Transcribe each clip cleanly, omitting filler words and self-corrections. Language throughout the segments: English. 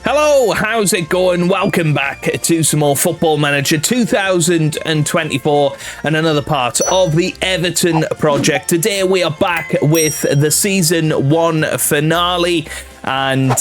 Hello, how's it going? Welcome back to some more Football Manager 2024 and another part of the Everton Project. Today we are back with the Season 1 finale. And,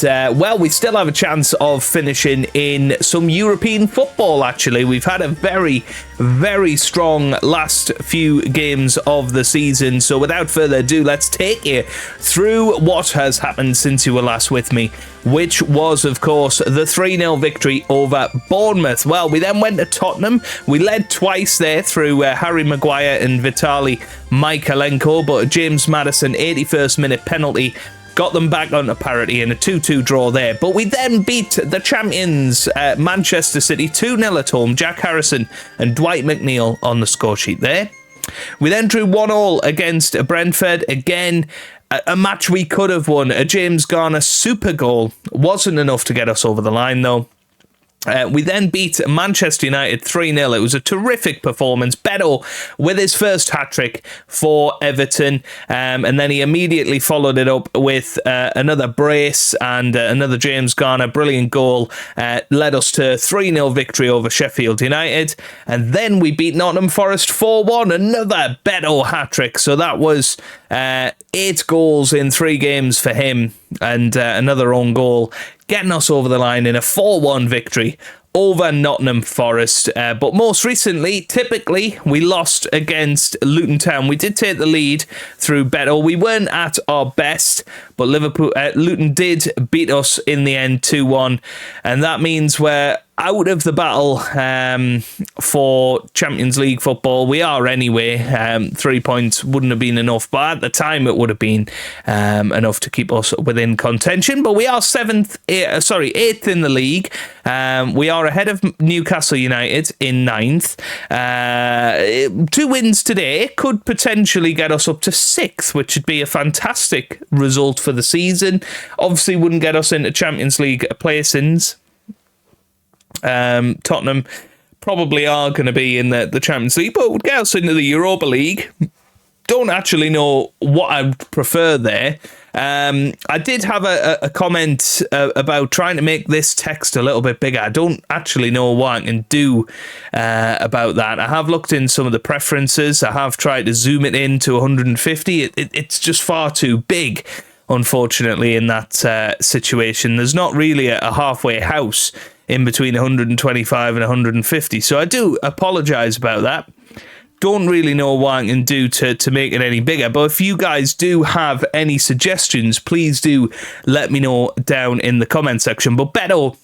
we still have a chance of finishing in some European football, actually. We've had a very, very strong last few games of the season. So without further ado, let's take you through what has happened since you were last with me, which was, of course, the 3-0 victory over Bournemouth. Well, we then went to Tottenham. We led twice there through Harry Maguire and Vitaly Mykolenko, but a James Maddison 81st minute penalty got them back on parity in a 2-2 draw there. But we then beat the champions, Manchester City, 2-0 at home. Jack Harrison and Dwight McNeil on the score sheet there. We then drew 1-1 against Brentford. Again, a match we could have won. A James Garner super goal wasn't enough to get us over the line, though. We then beat Manchester United 3-0. It was a terrific performance. Beto with his first hat-trick for Everton. And then he immediately followed it up with another brace and another James Garner brilliant goal. Led us to 3-0 victory over Sheffield United. And then we beat Nottingham Forest 4-1. Another Beto hat-trick. So that was 8 goals in 3 games for him. And another own goal, getting us over the line in a 4-1 victory over Nottingham Forest. But most recently, typically, we lost against Luton Town. We did take the lead through Beto. We weren't at our best, but Luton did beat us in the end 2-1. And that means we're out of the battle for Champions League football. We are anyway. 3 points wouldn't have been enough, but at the time it would have been enough to keep us within contention. But we are 8th in the league. We are ahead of Newcastle United in 9th. 2 wins today could potentially get us up to 6th, which would be a fantastic result for the season. Obviously wouldn't get us into Champions League placings. Tottenham probably are going to be in the Champions League, but would get us into the Europa League. Don't actually know what I'd prefer there. I did have a comment about trying to make this text a little bit bigger. I don't actually know what I can do about that. I have looked in some of the preferences. I have tried to zoom it in to 150. It's just far too big, unfortunately, in that situation. There's not really a halfway house in between 125 and 150. So I do apologise about that. Don't really know what I can do to make it any bigger. But if you guys do have any suggestions, please do let me know down in the comment section. But Beto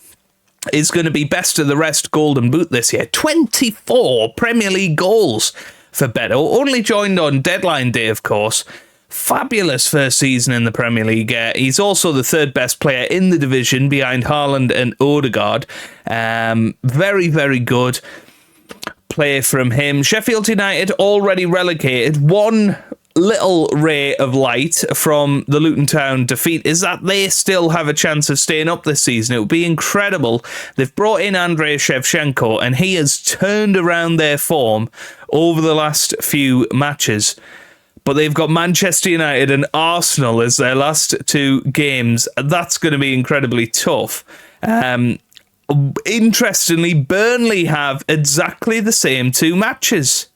is going to be best of the rest Golden Boot this year. 24 Premier League goals for Beto. Only joined on deadline day, of course. Fabulous first season in the Premier League. He's also the 3rd best player in the division behind Haaland and Odegaard. Very, very good play from him. Sheffield United already relegated. One little ray of light from the Luton Town defeat is that they still have a chance of staying up this season. It would be incredible. They've brought in Andrei Shevchenko and he has turned around their form over the last few matches. But they've got Manchester United and Arsenal as their last 2 games. That's going to be incredibly tough. Interestingly, Burnley have exactly the same 2 matches.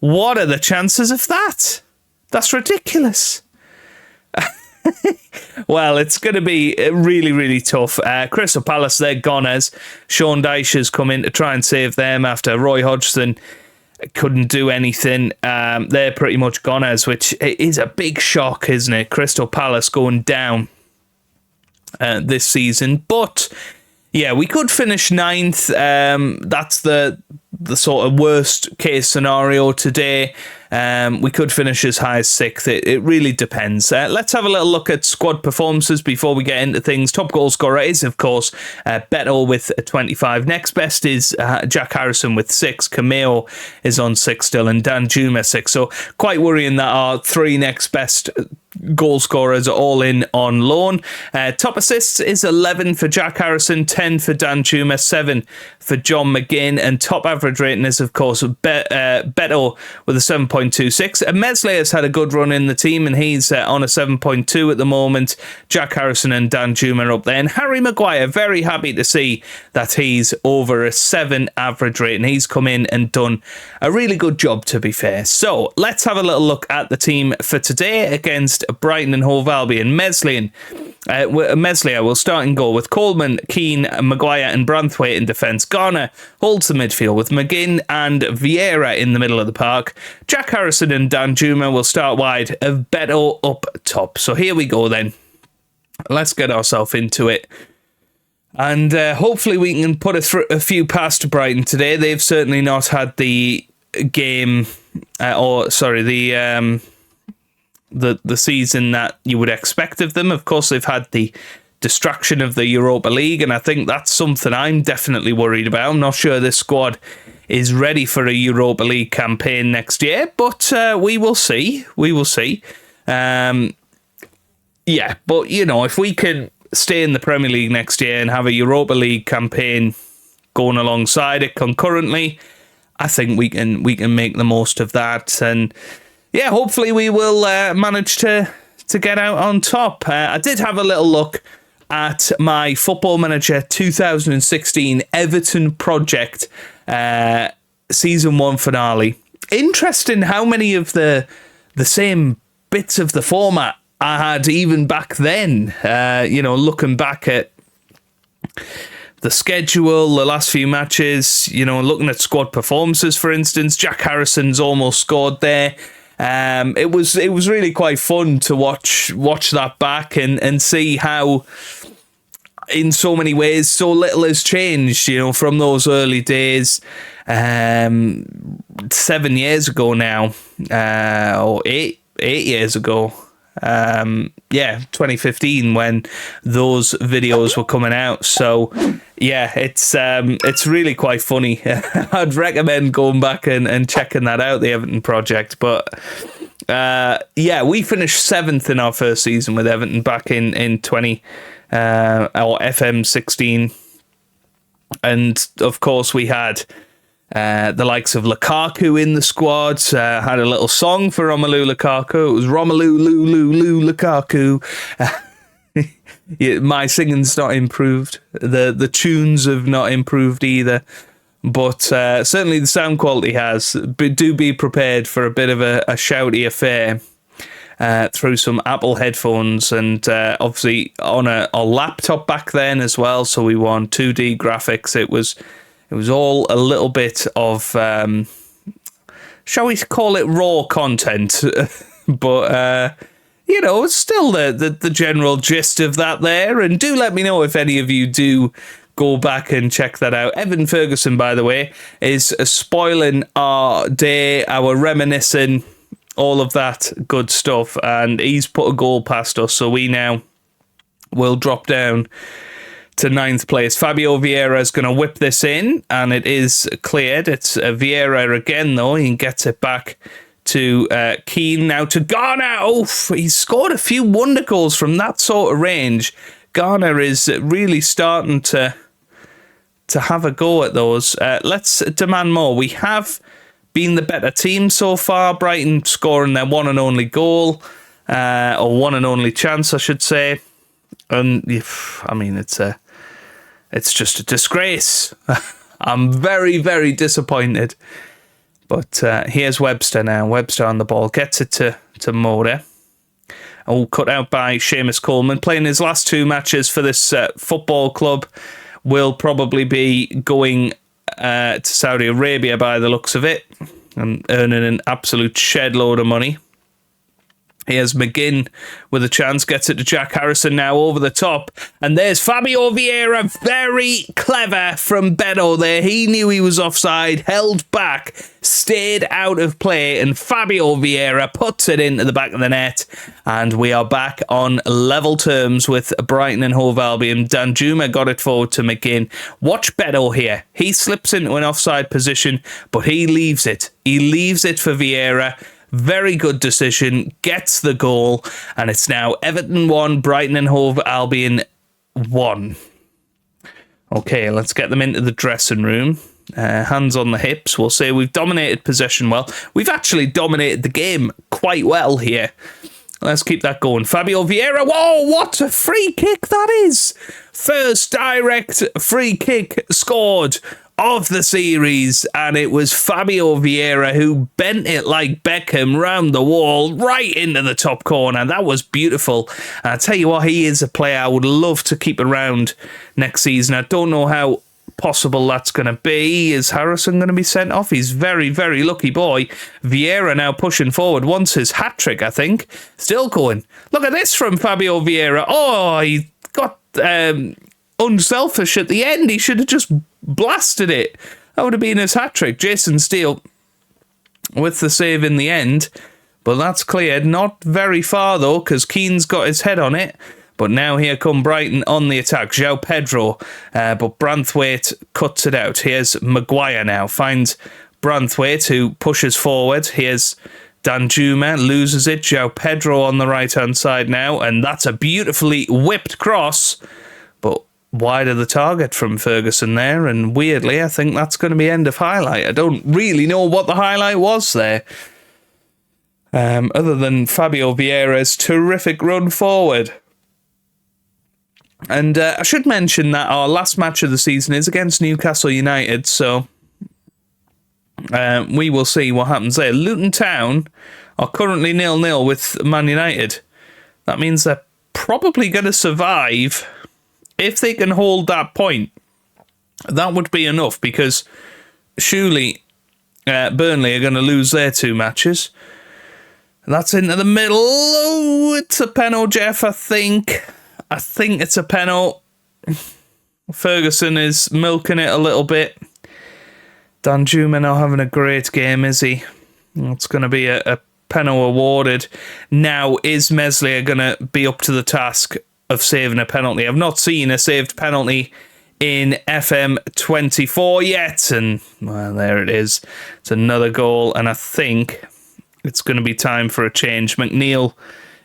What are the chances of that? That's ridiculous. Well, it's going to be really, really tough. Crystal Palace, they're gone as Sean Dyche has come in to try and save them after Roy Hodgson couldn't do anything. They're pretty much gone as, which is a big shock, isn't it? Crystal Palace going down this season. But yeah, we could finish 9th. That's the sort of worst case scenario today. We could finish as high as 6th. It really depends. Let's have a little look at squad performances before we get into things. Top goal scorer is, of course, Beto with 25. Next best is Jack Harrison with 6. Cameo is on 6 still, and Dan Juma 6. So quite worrying that our 3 next best goal scorers are all in on loan. Top assists is 11 for Jack Harrison, 10 for Dan Juma, 7 for John McGinn, and top average rating is, of course, Beto with a 7.6 7.26. Meslier has had a good run in the team, and he's on a 7.2 at the moment. Jack Harrison and Dan Juma up there. And Harry Maguire, very happy to see that he's over a 7 average rate, and he's come in and done a really good job, to be fair. So let's have a little look at the team for today against Brighton and Hove Albion. Meslier will start in goal with Coleman, Keane, Maguire and Branthwaite in defence. Garner holds the midfield with McGinn and Vieira in the middle of the park. Jack Harrison and Dan Juma will start wide, of Beto up top. So here we go then. Let's get ourselves into it. And hopefully we can put a few past Brighton today. They've certainly not had the game, the season that you would expect of them. Of course, they've had the distraction of the Europa League, and I think that's something I'm definitely worried about. I'm not sure this squad is ready for a Europa League campaign next year, but we will see. We will see. But, if we can stay in the Premier League next year and have a Europa League campaign going alongside it concurrently, I think we can make the most of that. And yeah, hopefully we will manage to get out on top. I did have a little look at my Football Manager 2016 Everton Project Season 1 finale. Interesting how many of the same bits of the format I had even back then. Looking back at the schedule, the last few matches, looking at squad performances, for instance, Jack Harrison's almost scored there. It was really quite fun to watch that back and see how, in so many ways, so little has changed, from those early days, 7 years ago now, or 8 years ago. 2015 when those videos were coming out. So yeah, it's really quite funny. I'd recommend going back and checking that out, the Everton Project. But we finished 7th in our first season with Everton back in 20 or FM16, and of course we had the likes of Lukaku in the squad. Had a little song for Romelu Lukaku. It was Romelu Lulu Lukaku. My singing's not improved. The tunes have not improved either. But certainly the sound quality has. But do be prepared for a bit of a shouty affair through some Apple headphones, and obviously on a laptop back then as well. So we were on 2D graphics. It was all a little bit of, shall we call it, raw content, but it's still the general gist of that there. And do let me know if any of you do go back and check that out. Evan Ferguson, by the way, is spoiling our day, our reminiscing, all of that good stuff, and he's put a goal past us, so we now will drop down to 9th place. Fabio Vieira is going to whip this in, and it is cleared. It's Vieira again, though. He gets it back to Keane, now to Garner. Oof, he's scored a few wonder goals from that sort of range. Garner is really starting to have a go at those. Let's demand more. We have been the better team so far. Brighton scoring their one and only goal, or one and only chance, I should say. And I mean, it's just a disgrace. I'm very, very disappointed. But here's Webster now. Webster on the ball. Gets it to Moura. All cut out by Seamus Coleman. Playing his last 2 matches for this football club. Will probably be going to Saudi Arabia by the looks of it. And earning an absolute shed load of money. Here's McGinn with a chance, gets it to Jack Harrison now over the top. And there's Fabio Vieira, very clever from Beto there. He knew he was offside, held back, stayed out of play, and Fabio Vieira puts it into the back of the net. And we are back on level terms with Brighton and Hove Albion. Danjuma got it forward to McGinn. Watch Beto here. He slips into an offside position, but he leaves it. He leaves it for Vieira. Very good decision, gets the goal, and it's now Everton 1, Brighton and Hove Albion 1. Okay, let's get them into the dressing room. hands on the hips. We'll say we've dominated possession well. We've actually dominated the game quite well here. Let's keep that going. Fabio Vieira. Whoa, what a free kick that is. First direct free kick scored of the series, and it was Fabio Vieira who bent it like Beckham round the wall right into the top corner. That was beautiful. And I tell you what, he is a player I would love to keep around next season. I don't know how possible that's going to be. Is Harrison going to be sent off? He's very, very lucky boy. Vieira now pushing forward. Wants his hat-trick, I think. Still going. Look at this from Fabio Vieira. Oh, he got unselfish at the end. He should have just blasted it. That would have been his hat-trick. Jason Steele with the save in the end. But that's cleared. Not very far, though, because Keane's got his head on it. But now here come Brighton on the attack. João Pedro. But Branthwaite cuts it out. Here's Maguire now. Finds Branthwaite, who pushes forward. Here's Danjuma. Loses it. João Pedro on the right-hand side now. And that's a beautifully whipped cross. But wide of the target from Ferguson there. And weirdly, I think that's going to be end of highlight. I don't really know what the highlight was there. Other than Fabio Vieira's terrific run forward. And I should mention that our last match of the season is against Newcastle United, so we will see what happens there. Luton Town are currently 0-0 with Man United. That means they're probably going to survive if they can hold that point. That would be enough, because surely Burnley are going to lose their 2 matches. That's into the middle. Oh, it's a penalty, Jeff, I think. I think it's a penalty. Ferguson is milking it a little bit. Danjuma not having a great game, is he? It's going to be a penalty awarded. Now, is Meslier going to be up to the task of saving a penalty? I've not seen a saved penalty in FM24 yet. And, well, there it is. It's another goal. And I think it's going to be time for a change. McNeil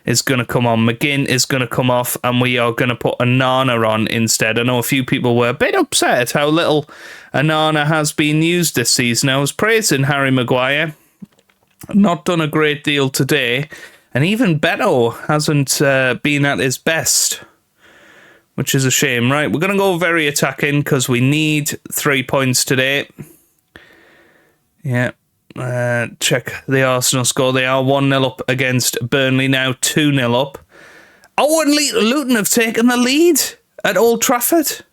is going to come on. McGinn is going to come off, and we are going to put Onana on instead. I know a few people were a bit upset at how little Onana has been used this season. I was praising Harry Maguire. Not done a great deal today. And even Beto hasn't been at his best, which is a shame. Right, we're going to go very attacking because we need 3 points today. Yeah. Check the Arsenal score. They are 1-0 up against Burnley now, 2-0 up. Oh, and Luton have taken the lead at Old Trafford.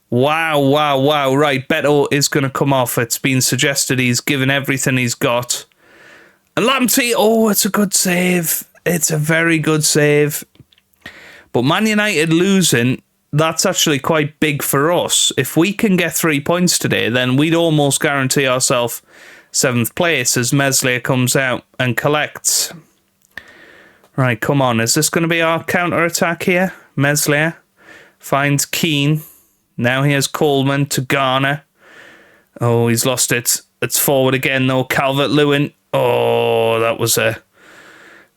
Wow. Right, Beto is going to come off. It's been suggested he's given everything he's got. And Lamptey, oh, it's a good save. It's a very good save. But Man United losing, that's actually quite big for us. If we can get 3 points today, then we'd almost guarantee ourselves 7th place as Meslier comes out and collects. Right, come on. Is this going to be our counter-attack here? Meslier finds Keane. Now he has Coleman to Garner. Oh, he's lost it. It's forward again, though. Calvert-Lewin. Oh, that was a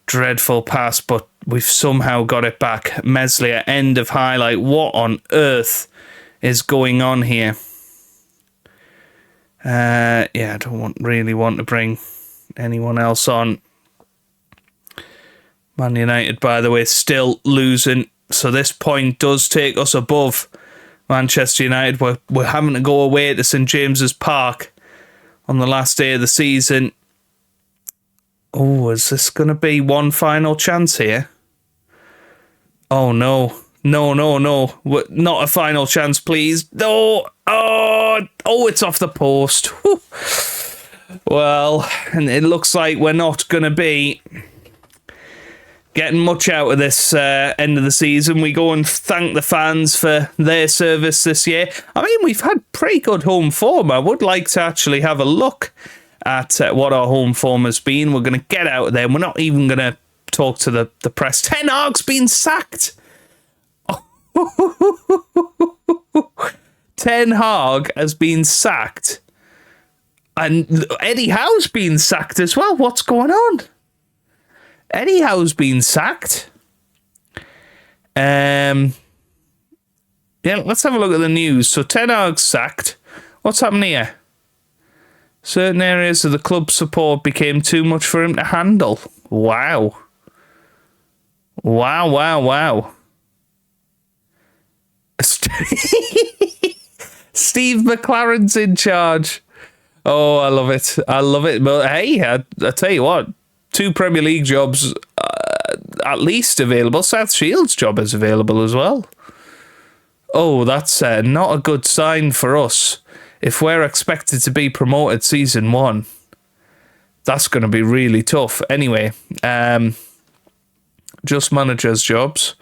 dreadful pass, but we've somehow got it back. Meslier, end of highlight. What on earth is going on here? I don't really want to bring anyone else on. Man United, by the way, still losing. So this point does take us above Manchester United. We're having to go away to St James's Park on the last day of the season. Oh, is this going to be one final chance here? Oh, no. No. Not a final chance, please. No. Oh, it's off the post. Whew. Well, and it looks like we're not going to be getting much out of this end of the season. We go and thank the fans for their service this year. I mean, we've had pretty good home form. I would like to actually have a look at what our home form has been. We're going to get out of there. We're not even going to talk to the press. Ten Hag's been sacked. Ten Hag has been sacked. And Eddie Howe's been sacked as well. What's going on? Eddie Howe's been sacked. Yeah, let's have a look at the news. So Ten Hag's sacked. What's happened here? Certain areas of the club support became too much for him to handle. Wow. Wow. Steve McLaren's in charge. Oh, I love it. But hey, I tell you what, 2 Premier League jobs at least available. South Shields' job is available as well. Oh, that's not a good sign for us. If we're expected to be promoted season 1, that's going to be really tough. Anyway, just managers' jobs.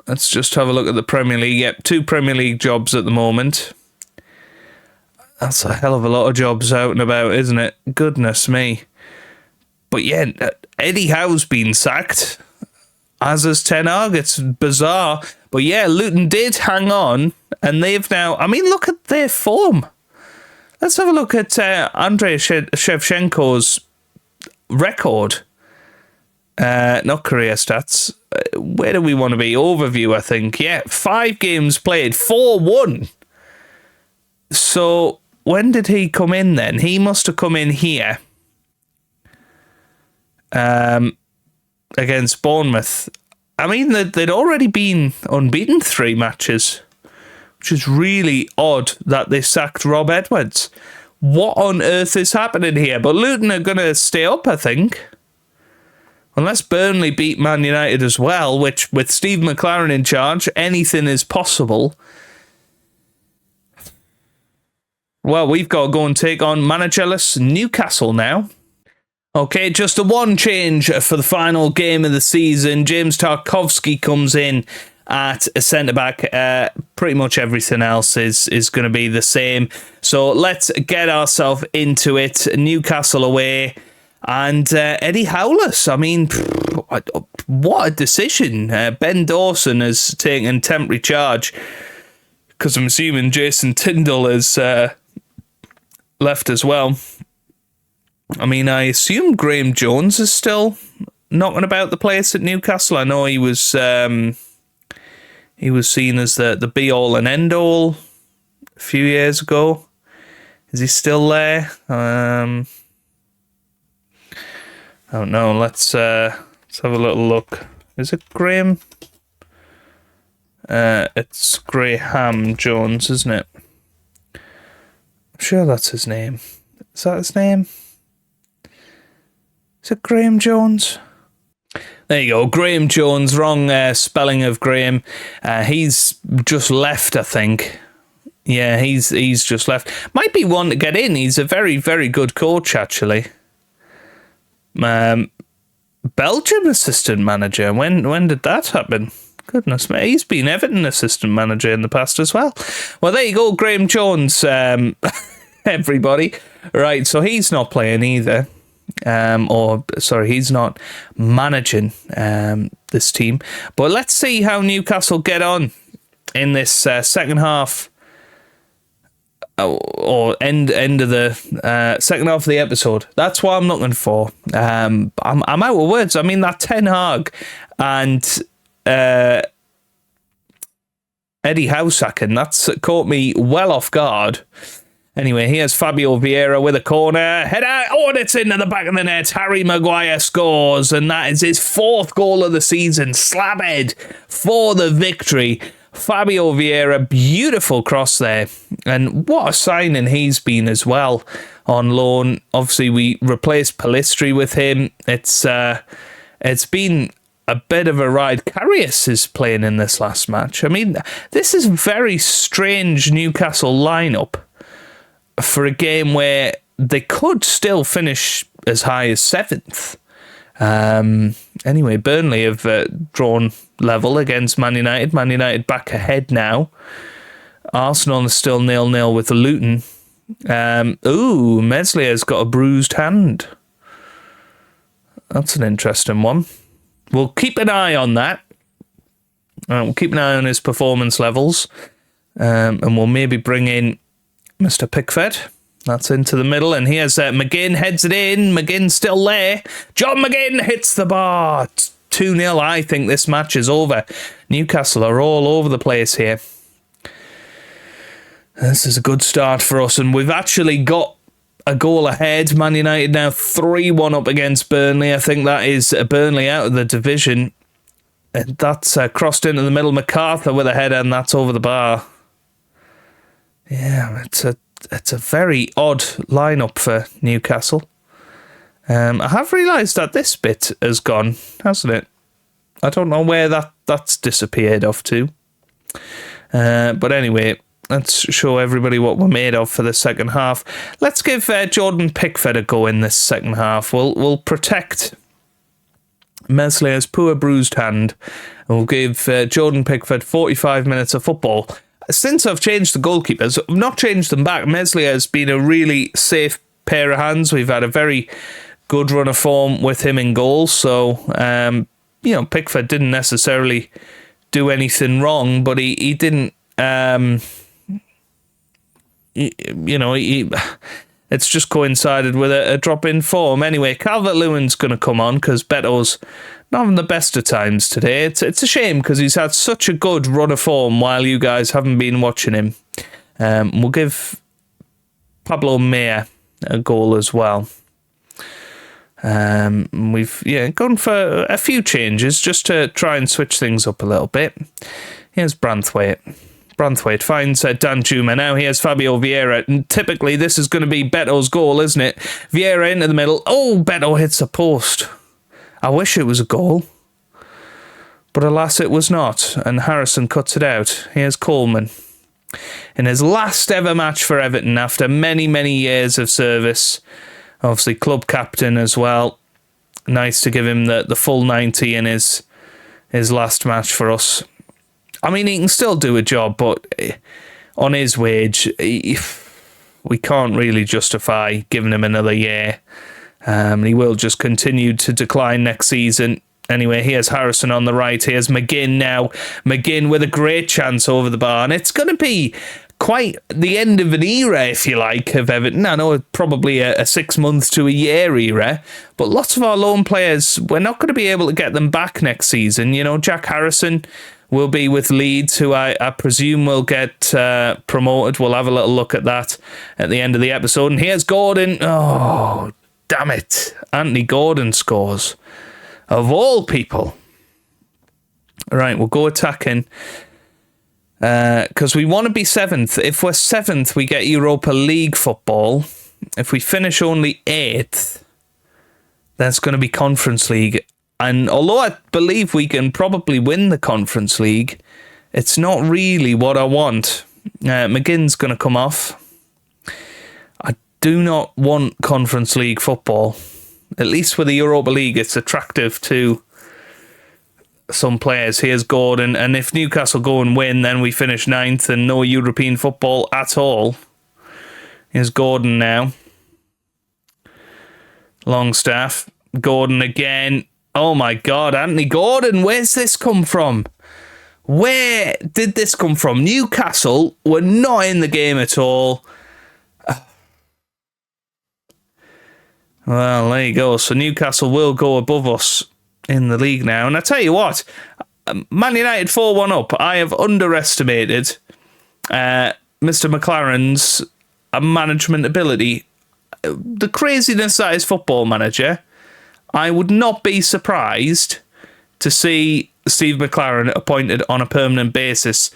Let's just have a look at the Premier League. Yep, 2 Premier League jobs at the moment. That's a hell of a lot of jobs out and about, isn't it? Goodness me. But yeah, Eddie Howe's been sacked, as has Ten Hag. It's bizarre. But yeah, Luton did hang on, and they've now... I mean, look at their form. Let's have a look at Andrei Shevchenko's record. Not career stats. Where do we want to be? Overview, I think. Yeah, 5 games played, 4-1. So, when did he come in then? He must have come in here. Against Bournemouth. I mean, they'd already been unbeaten 3 matches, which is really odd that they sacked Rob Edwards. What on earth is happening here? But Luton are going to stay up, I think. Unless Burnley beat Man United as well, which, with Steve McLaren in charge, anything is possible. Well, we've got to go and take on managerless Newcastle now. Okay, just a 1 change for the final game of the season. James Tarkowski comes in at a centre-back. Pretty much everything else is going to be the same. So let's get ourselves into it. Newcastle away. And Eddie Howless, I mean, what a decision. Ben Dawson has taken temporary charge, because I'm assuming Jason Tyndall has left as well. I mean, I assume Graham Jones is still knocking about the place at Newcastle. I know he was seen as the be-all and end-all a few years ago. Is he still there? I don't know. Let's have a little look. Is it Graham? It's Graham Jones, isn't it? I'm sure that's his name. Is that his name? Is it Graham Jones? There you go, Graham Jones. Wrong spelling of Graham. He's just left, I think. Yeah, he's just left. Might be one to get in. He's a very, very good coach, actually. Belgium assistant manager. When did that happen? Goodness me, he's been Everton assistant manager in the past as well. Well, there you go, Graham Jones. Everybody, right? So he's not playing either. He's not managing this team. But let's see how Newcastle get on in this second half. Or end of the second half of the episode. That's what I'm looking for. I'm out of words. I mean, that Ten Hag and Eddie Howe sacking, that's caught me well off guard. Anyway, here's Fabio Vieira with a corner. Header. Oh, and it's into the back of the net. Harry Maguire scores, and that is his 4th goal of the season. Slab head for the victory. Fabio Vieira, beautiful cross there. And what a signing he's been as well on loan. Obviously, we replaced Pellistri with him. It's been a bit of a ride. Karius is playing in this last match. I mean, this is a very strange Newcastle lineup for a game where they could still finish as high as 7th. Anyway, Burnley have drawn level against Man United. Man United back ahead now. Arsenal is still 0-0 with Luton. Meslier's got a bruised hand. That's an interesting one. We'll keep an eye on that. We'll keep an eye on his performance levels. And we'll maybe bring in Mr. Pickford. That's into the middle, and here's McGinn, heads it in. McGinn still there. John McGinn hits the bar. 2-0. I think this match is over. Newcastle are all over the place here. This is a good start for us, and we've actually got a goal ahead. Man United now 3-1 up against Burnley. I think that is Burnley out of the division. And that's crossed into the middle. MacArthur with a header, and that's over the bar. Yeah, it's a very odd lineup for Newcastle. I have realised that this bit has gone, hasn't it? I don't know where that's disappeared off to. But anyway, let's show everybody what we're made of for the second half. Let's give Jordan Pickford a go in this second half. We'll protect Meslier's poor bruised hand, and we'll give Jordan Pickford 45 minutes of football. Since I've changed the goalkeepers, I've not changed them back. Meslier has been a really safe pair of hands. We've had a very good run of form with him in goal, so Pickford didn't necessarily do anything wrong, but he didn't. It's just coincided with a drop in form. Anyway, Calvert-Lewin's going to come on because Beto's not having the best of times today. It's a shame because he's had such a good run of form while you guys haven't been watching him. We'll give Pablo Meyer a goal as well. We've gone for a few changes just to try and switch things up a little bit. Here's Branthwaite. Branthwaite finds Danjuma. Now here's Fabio Vieira. And typically this is going to be Beto's goal, isn't it? Vieira into the middle. Oh, Beto hits a post. I wish it was a goal. But alas, it was not. And Harrison cuts it out. Here's Coleman. In his last ever match for Everton after many, many years of service. Obviously club captain as well. Nice to give him the full 90 in his last match for us. I mean, he can still do a job, but on his wage, we can't really justify giving him another year. He will just continue to decline next season. Anyway, here's Harrison on the right. Here's McGinn now. McGinn with a great chance over the bar. And it's going to be quite the end of an era, if you like, of Everton. I know it's probably a 6 months to a year era, but lots of our loan players, we're not going to be able to get them back next season. Jack Harrison will be with Leeds, who I presume will get promoted. We'll have a little look at that at the end of the episode. And here's Gordon. Oh, damn it. Anthony Gordon scores. Of all people. All right, we'll go attacking. Because we want to be 7th. If we're 7th, we get Europa League football. If we finish only 8th, that's going to be Conference League. And although I believe we can probably win the Conference League, it's not really what I want. McGinn's going to come off. I do not want Conference League football. At least with the Europa League, it's attractive to some players. Here's Gordon. And if Newcastle go and win, then we finish 9th and no European football at all. Here's Gordon now. Longstaff. Gordon again. Oh my God, Anthony Gordon, where's this come from? Where did this come from? Newcastle were not in the game at all. Well, there you go. So Newcastle will go above us in the league now. And I tell you what, Man United 4-1 up. I have underestimated Mr. McLaren's management ability. The craziness that is Football Manager. I would not be surprised to see Steve McLaren appointed on a permanent basis.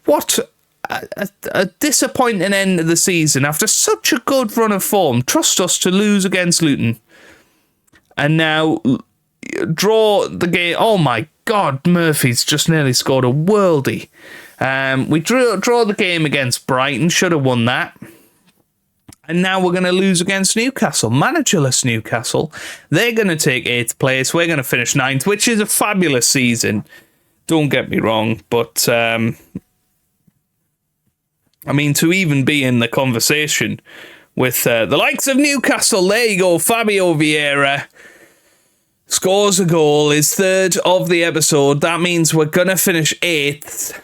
What a disappointing end of the season after such a good run of form. Trust us to lose against Luton. And now draw the game. Oh my God, Murphy's just nearly scored a worldie. We draw the game against Brighton. Should have won that. And now we're going to lose against Newcastle. Managerless Newcastle. They're going to take 8th place. We're going to finish 9th, which is a fabulous season. Don't get me wrong. But, to even be in the conversation with the likes of Newcastle, there you go. Fabio Vieira scores a goal, is 3rd of the episode. That means we're going to finish 8th,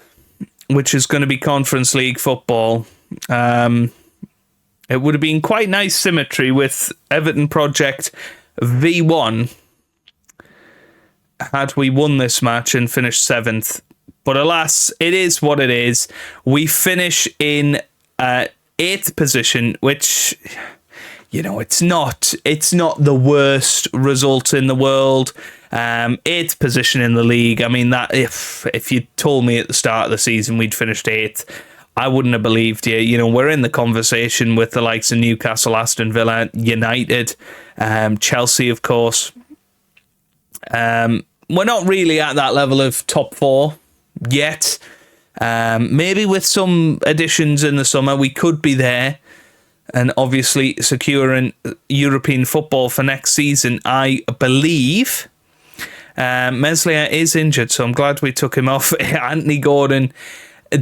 which is going to be Conference League football. It would have been quite nice symmetry with Everton Project V1 had we won this match and finished 7th. But alas, it is what it is. We finish in eighth position, which, it's not the worst result in the world. Eighth position in the league. I mean, that if you told me at the start of the season we'd finished eighth, I wouldn't have believed you. We're in the conversation with the likes of Newcastle, Aston Villa, United, Chelsea, of course. We're not really at that level of top four yet. Maybe with some additions in the summer, we could be there. And obviously securing European football for next season, I believe. Meslier is injured, so I'm glad we took him off. Anthony Gordon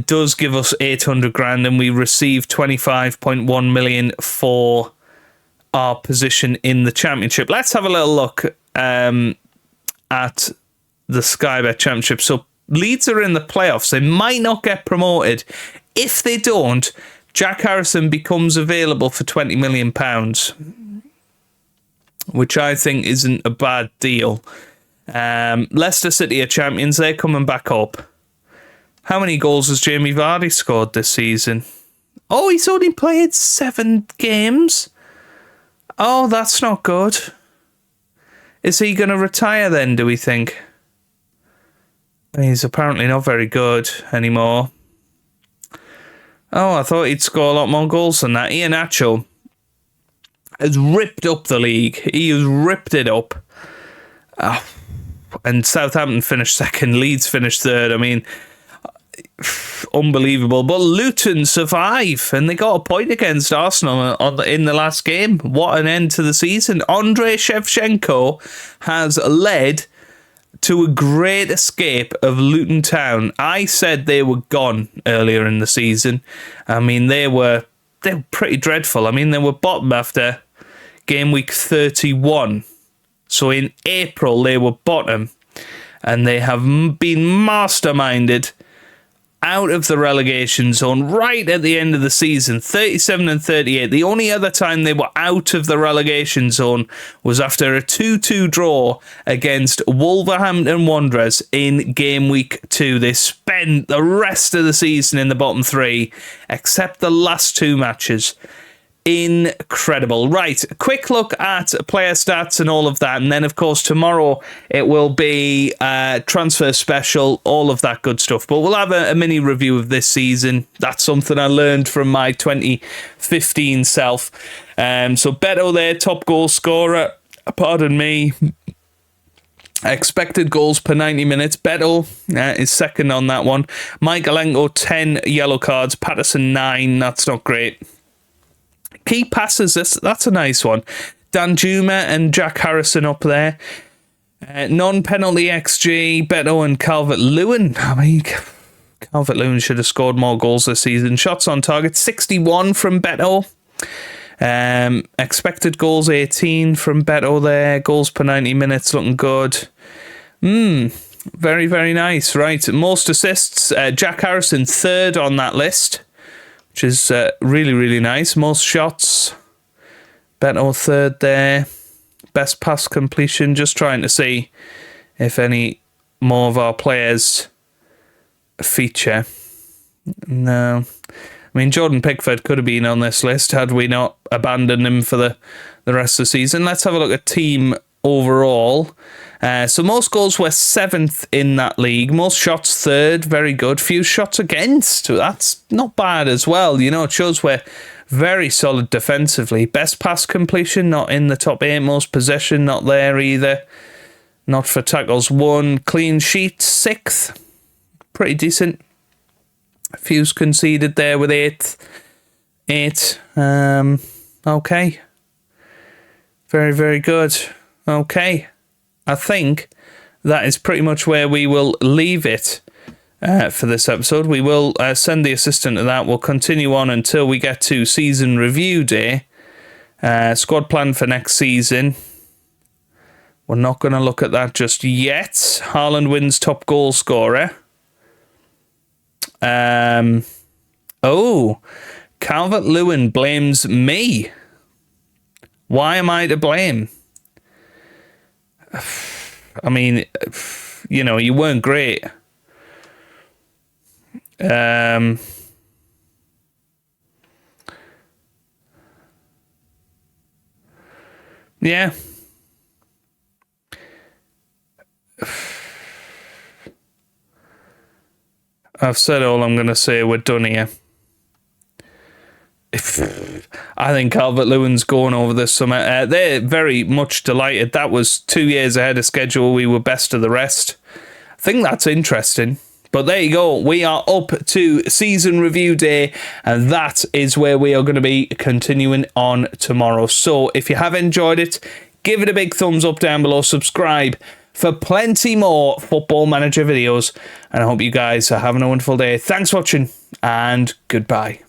does give us 800 grand, and we receive 25.1 million for our position in the Championship. Let's have a little look at the Sky Bet Championship. So Leeds are in the playoffs. They might not get promoted. If they don't, Jack Harrison becomes available for £20 million, which I think isn't a bad deal. Leicester City are champions. They're coming back up. How many goals has Jamie Vardy scored this season? Oh, he's only played 7 games. Oh, that's not good. Is he going to retire then, do we think? He's apparently not very good anymore. Oh, I thought he'd score a lot more goals than that. Iheanacho has ripped up the league. He has ripped it up. And Southampton finished second. Leeds finished third. I mean, unbelievable. But Luton survive, and they got a point against Arsenal in the last game. What an end to the season. Andrei Shevchenko has led to a great escape of Luton Town. I said they were gone earlier in the season. I mean, they were pretty dreadful. I mean, they were bottom after game week 31. So in April, they were bottom. And they have been masterminded out of the relegation zone right at the end of the season, 37 and 38. The only other time they were out of the relegation zone was after a 2-2 draw against Wolverhampton Wanderers in game week 2. They spent the rest of the season in the bottom 3, except the last 2 matches. Incredible. Right, a quick look at player stats and all of that, and then of course tomorrow it will be transfer special, all of that good stuff. But we'll have a mini review of this season. That's something I learned from my 2015 self. So Beto there, top goal scorer. Pardon me. Expected goals per 90 minutes. Beto is second on that one. Michaelenko 10 yellow cards. Patterson 9. That's not great. Key passes, that's a nice one. Danjuma and Jack Harrison up there. Non-penalty XG, Beto and Calvert-Lewin. I mean, Calvert-Lewin should have scored more goals this season. Shots on target, 61 from Beto. Expected goals, 18 from Beto there. Goals per 90 minutes, looking good. Very, very nice. Right, most assists. Jack Harrison, third on that list, which is really, really nice. Most shots, Beto third there. Best pass completion, just trying to see if any more of our players feature. No. I mean, Jordan Pickford could have been on this list had we not abandoned him for the rest of the season. Let's have a look at team overall. So most goals were 7th in that league. Most shots 3rd, very good. Few shots against, that's not bad as well. You know, it shows we're very solid defensively. Best pass completion, not in the top 8. Most possession, not there either. Not for tackles, 1. Clean sheet, 6th. Pretty decent. A few's conceded there with 8. Okay. Very, very good. Okay. I think that is pretty much where we will leave it for this episode. We will send the assistant to that. We'll continue on until we get to season review day. Squad plan for next season. We're not going to look at that just yet. Haaland wins top goal scorer. Calvert-Lewin blames me. Why am I to blame? I mean, you know, you weren't great. Yeah. I've said all I'm going to say. We're done here. I think Calvert-Lewin's going over this summer. They're very much delighted. That was 2 years ahead of schedule. We were best of the rest. I think that's interesting. But there you go. We are up to season review day, and that is where we are going to be continuing on tomorrow. So if you have enjoyed it, give it a big thumbs up down below. Subscribe for plenty more Football Manager videos. And I hope you guys are having a wonderful day. Thanks for watching, and goodbye.